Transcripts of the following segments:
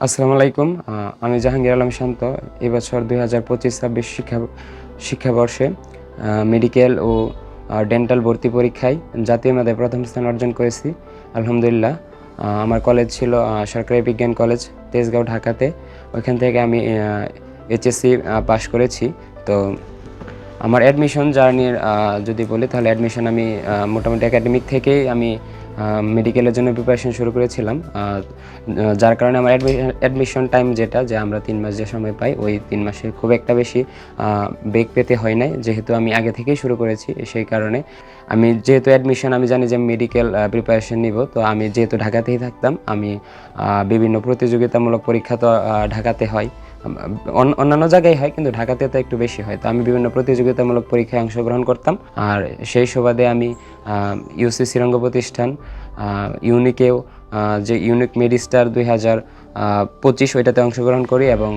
আসসালামু আলাইকুম। আমি জাহাঙ্গীর আলম শান্ত। এবছর ২০২৫-২৬ শিক্ষাবর্ষে মেডিকেল ও ডেন্টাল ভর্তি পরীক্ষায় জাতীয় মেধায় প্রথম স্থান অর্জন করেছি। আলহামদুলিল্লাহ। আমার কলেজ ছিল সরকারি বিজ্ঞান কলেজ, তেজগাঁও, ঢাকাতে। ওইখান থেকে আমি এইচএসসি পাস করেছি। তো আমার অ্যাডমিশন জার্নির যদি বলি, তাহলে অ্যাডমিশন আমি মোটামুটি একাডেমিক থেকেই আমি মেডিকেলের জন্য প্রিপারেশন শুরু করেছিলাম। যার কারণে আমার অ্যাডমিশন টাইম যেটা যে আমরা ৩ মাস যে সময় পাই, ওই ৩ মাসে খুব একটা বেশি বেগ পেতে হয় নাই, যেহেতু আমি আগে থেকেই শুরু করেছি। সেই কারণে আমি যেহেতু অ্যাডমিশন আমি জানি যে মেডিকেল প্রিপারেশন নিব, তো আমি যেহেতু ঢাকাতেই থাকতাম, আমি বিভিন্ন প্রতিযোগিতামূলক পরীক্ষা তো ঢাকাতে হয়, অন্যান্য জায়গায় হয়, কিন্তু ঢাকাতে তো একটু বেশি হয়। তো আমি বিভিন্ন প্রতিযোগিতামূলক পরীক্ষায় অংশগ্রহণ করতাম। আর সেই সুবাদে আমি ইউসিসি রঙ্গ প্রতিষ্ঠান, ইউনিকেও যে ইউনিক মেডিস্টার ২০২৫ ওইটাতে অংশগ্রহণ করি এবং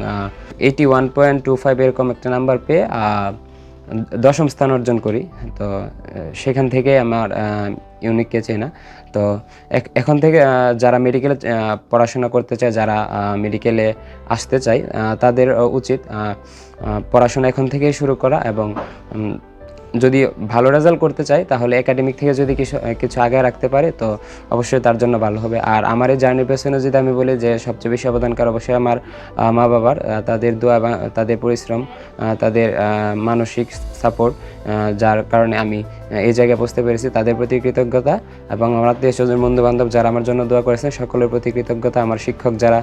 81.25 এরকম একটা নাম্বার পেয়ে ১০ম স্থান অর্জন করি। তো সেখান থেকে আমার ইউনিককে চেনা। তো এখন থেকে যারা মেডিকেলে পড়াশোনা করতে চায়, যারা মেডিকেলে আসতে চায়, তাদের উচিত পড়াশোনা এখন থেকেই শুরু করা এবং যদি ভালো রেজাল্ট করতে চায়, তাহলে একাডেমিক থেকে যদি কিছু আগায় রাখতে পারে, তো অবশ্যই তার জন্য ভালো হবে। আর আমার এই জার্নির পেছনে যদি আমি বলি যে সবচেয়ে বেশি অবদানকার অবশ্যই আমার মা-বাবার, তাদের দোয়া বা তাদের পরিশ্রম, তাদের মানসিক সাপোর্ট, যার কারণে আমি এই জায়গায় পৌঁছতে পেরেছি। তাদের প্রতি কৃতজ্ঞতা এবং আমার আত্মীয়স্বজন, বন্ধু-বান্ধব যারা আমার জন্য দোয়া করেছেন, সকলের প্রতি কৃতজ্ঞতা। আমার শিক্ষক যারা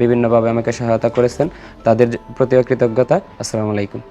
বিভিন্নভাবে আমাকে সহায়তা করেছেন, তাদের প্রতিও কৃতজ্ঞতা। আসসালামু আলাইকুম।